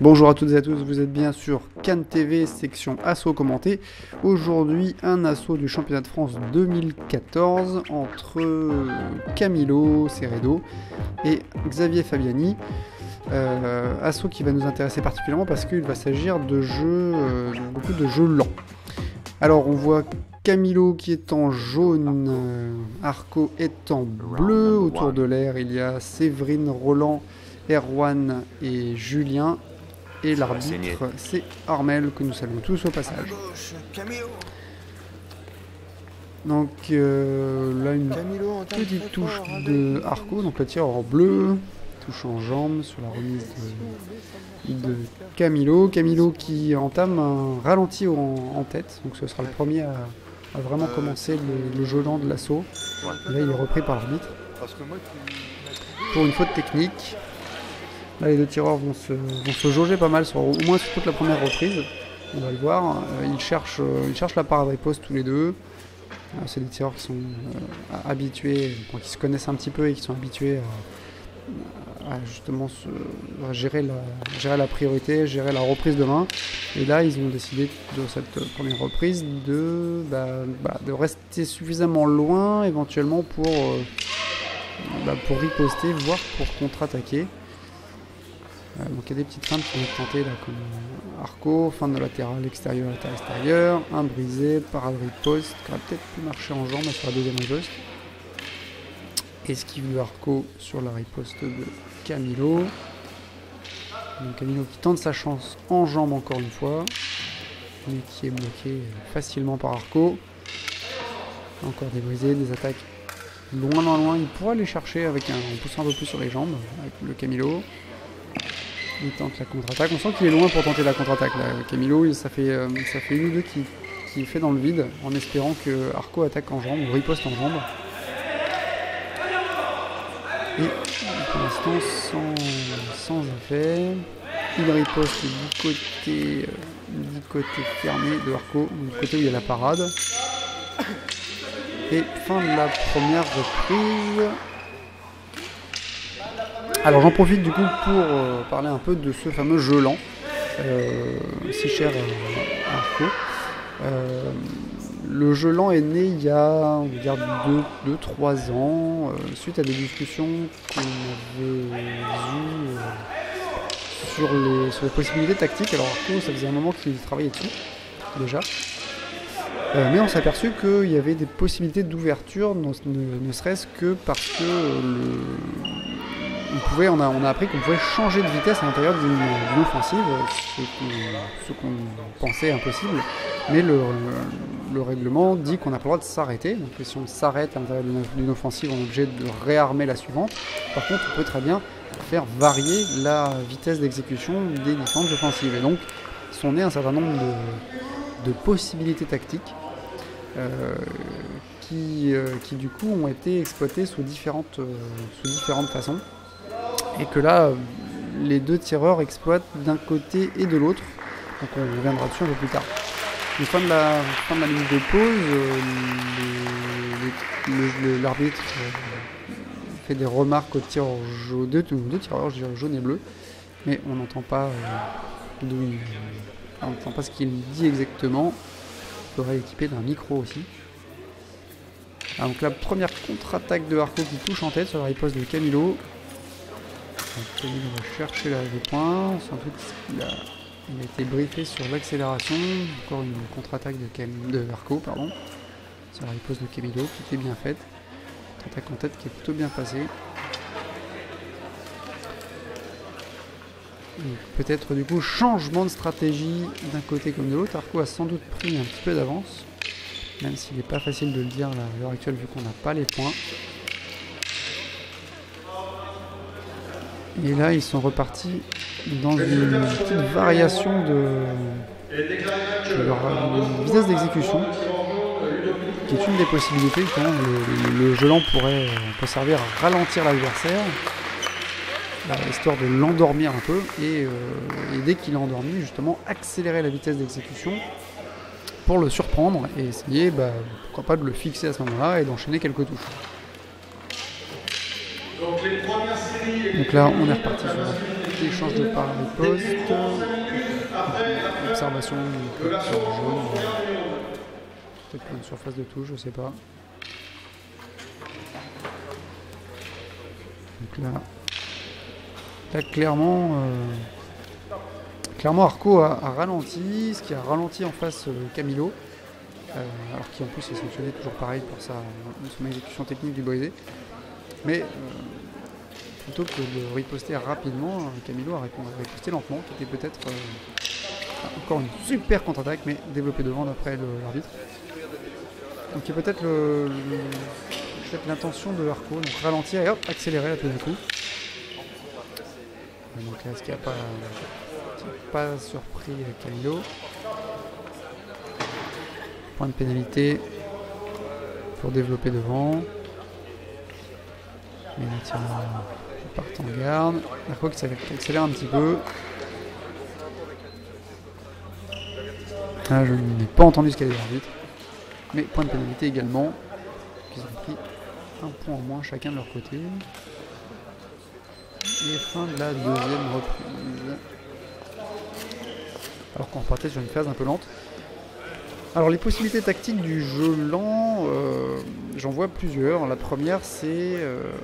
Bonjour à toutes et à tous, vous êtes bien sur Cannes TV, section assaut commenté. Aujourd'hui, un assaut du championnat de France 2014 entre Camilo Ceredo et Xavier Fabiani. Assaut qui va nous intéresser particulièrement parce qu'il va s'agir de jeux, beaucoup de jeux lents. Alors on voit Camilo qui est en jaune, Arco est en bleu. Autour de l'air, il y a Séverine, Roland, Erwan et Julien. Et l'arbitre, c'est Armel, que nous saluons tous au passage. Donc là, une petite touche de Arco, donc le tireur en bleu, touche en jambe sur la remise de Camilo. Camilo qui entame un ralenti en tête, donc ce sera le premier à vraiment commencer le jeu lent de l'assaut. Là, il est repris par l'arbitre pour une faute technique. Là, les deux tireurs vont se jauger pas mal, au moins sur toute la première reprise. On va le voir. Ils cherchent la parade riposte tous les deux. C'est des tireurs qui sont habitués, qui se connaissent un petit peu et qui sont habitués à justement à gérer la priorité, gérer la reprise de main. Et là, ils ont décidé de cette première reprise de rester suffisamment loin, éventuellement pour riposter, voire pour contre-attaquer. Donc il y a des petites feintes qui vont être tentées là, comme Arco, fin de latéral extérieur, latéral extérieur, un brisé, parade riposte, qui aurait peut-être pu marcher en jambe sur la deuxième riposte. Esquive de Arco sur la riposte de Camilo. Donc Camilo qui tente sa chance en jambe encore une fois, mais qui est bloqué facilement par Arco. Encore des brisés, des attaques loin, il pourra les chercher en poussant un peu plus sur les jambes avec le Camilo. Il tente la contre-attaque. On sent qu'il est loin pour tenter la contre-attaque. Camilo, ça fait une ou deux qui fait dans le vide en espérant que Arco attaque en jambe ou riposte en jambe. Et pour l'instant, sans effet. Il riposte du côté fermé de Arco, du côté où il y a la parade. Et fin de la première reprise. Alors j'en profite du coup pour parler un peu de ce fameux jeu lent, si cher à Arco. Le jeu lent est né il y a, on va dire, 2-3 ans, suite à des discussions qu'on avait eues sur les possibilités tactiques. Alors Arco, ça faisait un moment qu'il travaillait dessus, déjà. Mais on s'est aperçu qu'il y avait des possibilités d'ouverture, ne serait-ce que parce que on a appris qu'on pouvait changer de vitesse à l'intérieur d'une offensive, ce qu'on pensait impossible, mais le règlement dit qu'on n'a pas le droit de s'arrêter, donc si on s'arrête à l'intérieur d'une offensive, on est obligé de réarmer la suivante. Par contre, on peut très bien faire varier la vitesse d'exécution des différentes offensives, et donc sont nées un certain nombre de possibilités tactiques qui du coup ont été exploitées sous différentes façons. Et que là, les deux tireurs exploitent d'un côté et de l'autre. Donc on reviendra dessus un peu plus tard. Une fin de la minute de pause, l'arbitre fait des remarques aux tireurs jaunes, deux tireurs, je dirais jaune et bleu, mais on n'entend pas ce qu'il dit exactement. Il faudrait équiper d'un micro aussi. Alors, donc la première contre-attaque de Arco qui touche en tête sur la riposte de Camilo. Camilo va chercher le point, sans doute il a été briefé sur l'accélération. Encore une contre-attaque de Arco, sur la riposte de Camilo qui était bien faite. Contre-attaque en tête qui est plutôt bien passée. Peut-être du coup changement de stratégie d'un côté comme de l'autre. Arco a sans doute pris un petit peu d'avance, même s'il n'est pas facile de le dire à l'heure actuelle vu qu'on n'a pas les points. Et là, ils sont repartis dans une petite variation de leur vitesse d'exécution, qui est une des possibilités. Le jeu lent peut servir à ralentir l'adversaire, histoire de l'endormir un peu, et dès qu'il est endormi, justement, accélérer la vitesse d'exécution pour le surprendre et essayer, pourquoi pas, de le fixer à ce moment-là et d'enchaîner quelques touches. Donc là, on est reparti sur échange de part riposte. Observation du jaune. Peut-être pas une surface de touche, je sais pas. Donc là clairement, Arco a ralenti, ce qui a ralenti en face Camilo, alors qui en plus est sanctionné toujours pareil pour son exécution technique du Boisé. Mais plutôt que de riposter rapidement, Camilo a riposté lentement, qui était peut-être encore une super contre-attaque, mais développée devant d'après l'arbitre. Donc il y a peut-être l'intention de Arco, donc ralentir et hop, accélérer là tout d'un coup. Donc là, ce qui n'a pas surpris Camilo. Point de pénalité pour développer devant. Mais les tireurs partent en garde. Arco qui accélère un petit peu. Là, je n'ai pas entendu ce qu'a dit l'arbitre. Mais point de pénalité également. Ils ont pris un point en moins chacun de leur côté. Et fin de la deuxième reprise. Alors qu'on repartait sur une phase un peu lente. Alors les possibilités tactiques du jeu lent, j'en vois plusieurs. La première c'est,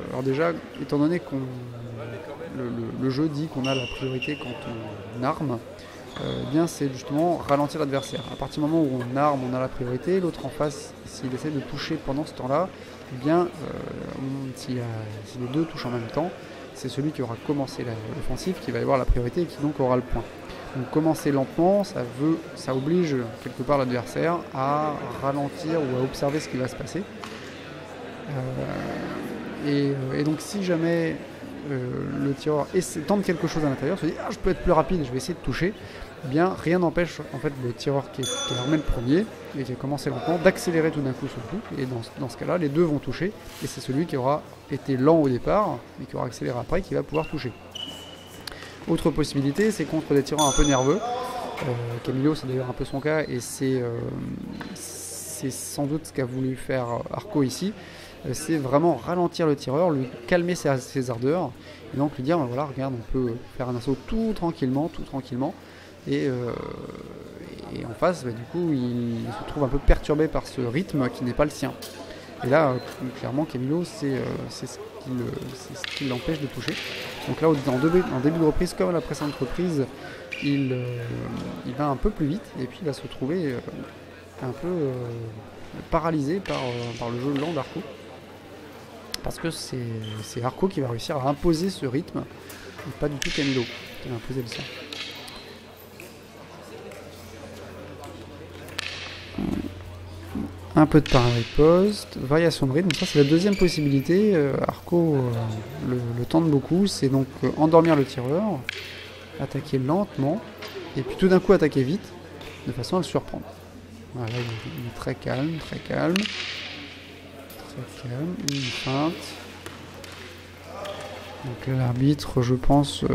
alors déjà, étant donné que le jeu dit qu'on a la priorité quand on arme, eh bien c'est justement ralentir l'adversaire. À partir du moment où on arme, on a la priorité. L'autre en face, s'il essaie de toucher pendant ce temps-là, eh bien si les deux touchent en même temps, c'est celui qui aura commencé l'offensive qui va y avoir la priorité et qui donc aura le point. Donc commencer lentement, ça oblige quelque part l'adversaire à ralentir ou à observer ce qui va se passer. Et donc si jamais le tireur tente quelque chose à l'intérieur, se dit je peux être plus rapide, je vais essayer de toucher, eh bien rien n'empêche en fait le tireur qui est armé le premier et qui a commencé lentement d'accélérer tout d'un coup son coup. Et dans ce cas-là, les deux vont toucher et c'est celui qui aura été lent au départ mais qui aura accéléré après qui va pouvoir toucher. Autre possibilité, c'est contre des tireurs un peu nerveux. Camilo, c'est d'ailleurs un peu son cas, et c'est sans doute ce qu'a voulu faire Arco ici. C'est vraiment ralentir le tireur, lui calmer ses ardeurs, et donc lui dire voilà, regarde, on peut faire un assaut tout tranquillement, et en face, du coup, il se trouve un peu perturbé par ce rythme qui n'est pas le sien. Et là, clairement, Camilo, c'est ce qui l'empêche de toucher. Donc là, en début de reprise, comme à la précédente reprise, il va un peu plus vite et puis il va se retrouver un peu paralysé par le jeu lent d'Arco. Parce que c'est Arco qui va réussir à imposer ce rythme, et pas du tout Camilo qui va imposer le sien. Un peu de parariposte, variation de rythme, ça c'est la deuxième possibilité. Arco le tente beaucoup, c'est donc endormir le tireur, attaquer lentement, et puis tout d'un coup attaquer vite, de façon à le surprendre. Voilà, il est très calme, une feinte. Donc là l'arbitre, je pense,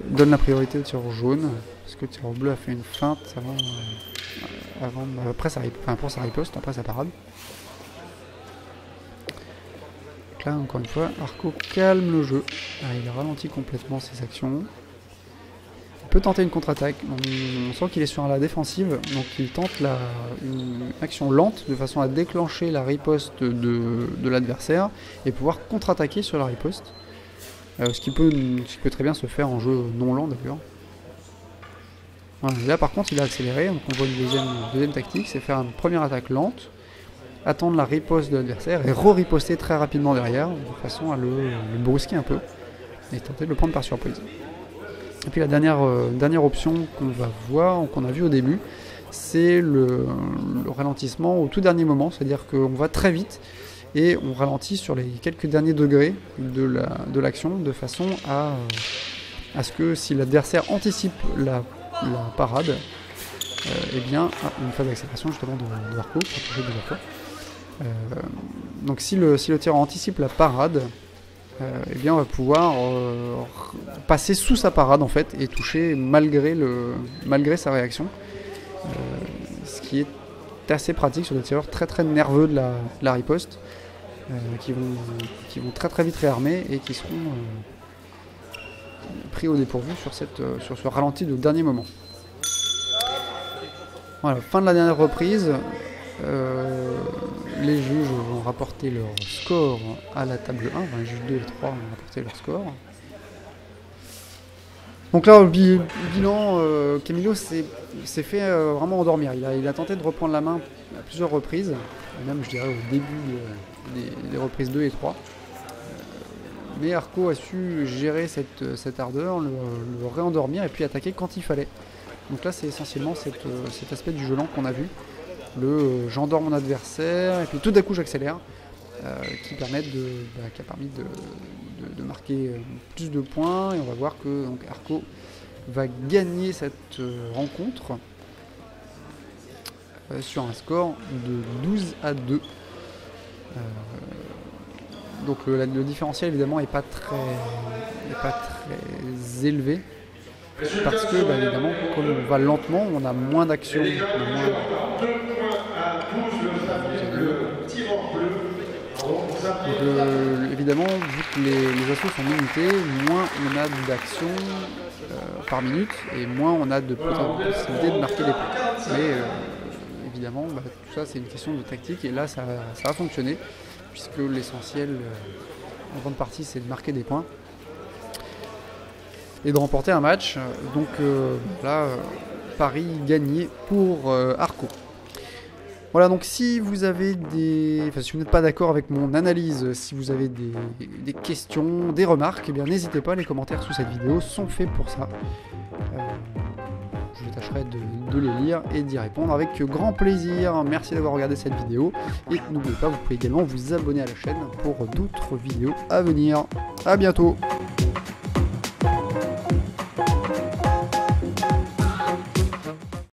donne la priorité au tireur jaune, parce que le tireur bleu a fait une feinte pour sa riposte, après sa parade. Donc là, encore une fois, Arco calme le jeu. Il ralentit complètement ses actions. Il peut tenter une contre-attaque. On sent qu'il est sur la défensive, donc il tente une action lente de façon à déclencher la riposte de l'adversaire et pouvoir contre-attaquer sur la riposte. Ce qui peut très bien se faire en jeu non lent d'ailleurs. Voilà, là par contre il a accéléré, donc on voit une deuxième tactique, c'est faire une première attaque lente, attendre la riposte de l'adversaire et re-riposter très rapidement derrière, de façon à le brusquer un peu et tenter de le prendre par surprise. Et puis la dernière option qu'on va voir, qu'on a vu au début, c'est le ralentissement au tout dernier moment, c'est-à-dire qu'on va très vite et on ralentit sur les quelques derniers degrés de l'action, de façon à ce que si l'adversaire anticipe la parade, et bien une phase d'accélération justement de Arco qui a touché plusieurs fois. Donc si le tireur anticipe la parade, et bien on va pouvoir passer sous sa parade en fait et toucher malgré sa réaction, ce qui est assez pratique sur des tireurs très nerveux de la riposte, qui vont très vite réarmer et qui seront pris au dépourvu sur ce ralenti de dernier moment. Voilà, fin de la dernière reprise. Les juges vont rapporter leur score à la table 1. Enfin, les juges 2 et 3 vont rapporter leur score. Donc là, au bilan, Camilo s'est fait vraiment endormir. Il a tenté de reprendre la main à plusieurs reprises, même je dirais au début des reprises 2 et 3. Mais Arco a su gérer cette ardeur, le réendormir et puis attaquer quand il fallait. Donc là, c'est essentiellement cet aspect du jeu lent qu'on a vu. J'endors mon adversaire et puis tout d'un coup j'accélère, qui a permis de marquer plus de points, et on va voir que donc, Arco va gagner cette rencontre sur un score de 12-2. Donc le différentiel évidemment n'est pas très élevé, parce que évidemment comme on va lentement, on a moins d'action. Évidemment, vu que les assauts sont limités, moins on a d'action par minute et moins on a de possibilité de marquer des points. Mais évidemment, tout ça c'est une question de tactique, et là ça a fonctionné, puisque l'essentiel en grande partie c'est de marquer des points et de remporter un match. Donc là, Paris gagné pour Arco. Voilà, donc si vous avez si vous n'êtes pas d'accord avec mon analyse, si vous avez des questions, des remarques, eh bien n'hésitez pas, les commentaires sous cette vidéo sont faits pour ça. Je tâcherai de les lire et d'y répondre avec grand plaisir. Merci d'avoir regardé cette vidéo, et n'oubliez pas, vous pouvez également vous abonner à la chaîne pour d'autres vidéos à venir. A bientôt.